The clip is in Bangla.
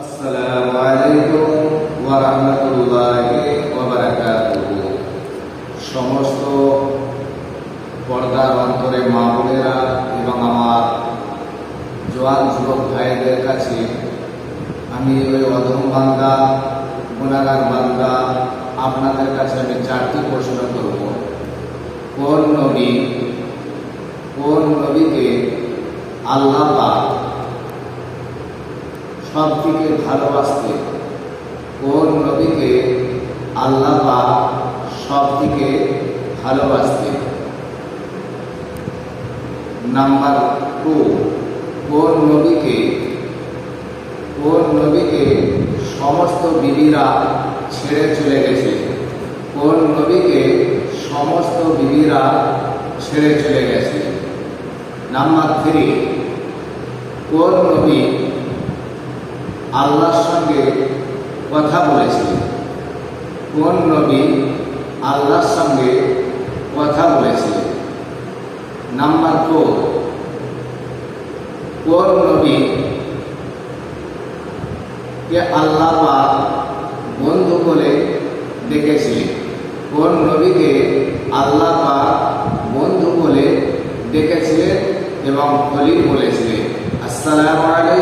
আসসালামু আলাইকুম ওয়া রাহমাতুল্লাহি ওয়া বারাকাতুহু। সমস্ত পর্দার অন্তরে মা বোনেরা এবং আমার জওয়ান যুবক ভাইদের কাছে আমি ওই অধম বান্দা গুনাহগার বান্দা আপনাদের কাছে আমি চারটি প্রশ্ন করব। কোন নবীকে আল্লাহ পাক সব থেকে ভালোবাসতেন? কোন নবীকে আল্লাহ পাক সব থেকে ভালোবাসতেন? নাম্বার 2, কোন নবীকে সমস্ত বিবিরা ছেড়ে চলে গেছে? কোন নবীকে সমস্ত বিবিরা ছেড়ে চলে গেছে? নাম্বার 3, কোন নবী আল্লাহর সঙ্গে কথা বলেছিলেন? কোন নবী আল্লাহর সঙ্গে কথা বলেছিলেন? নাম্বার 4, কোন নবীকে আল্লাহ পাক বন্ধু বলে ডেকেছিলেন? কোন নবীকে আল্লাহ পাক বন্ধু বলে ডেকেছিলেন এবং খলিল বলেছিলেন? আসসালামু আলাইকুম।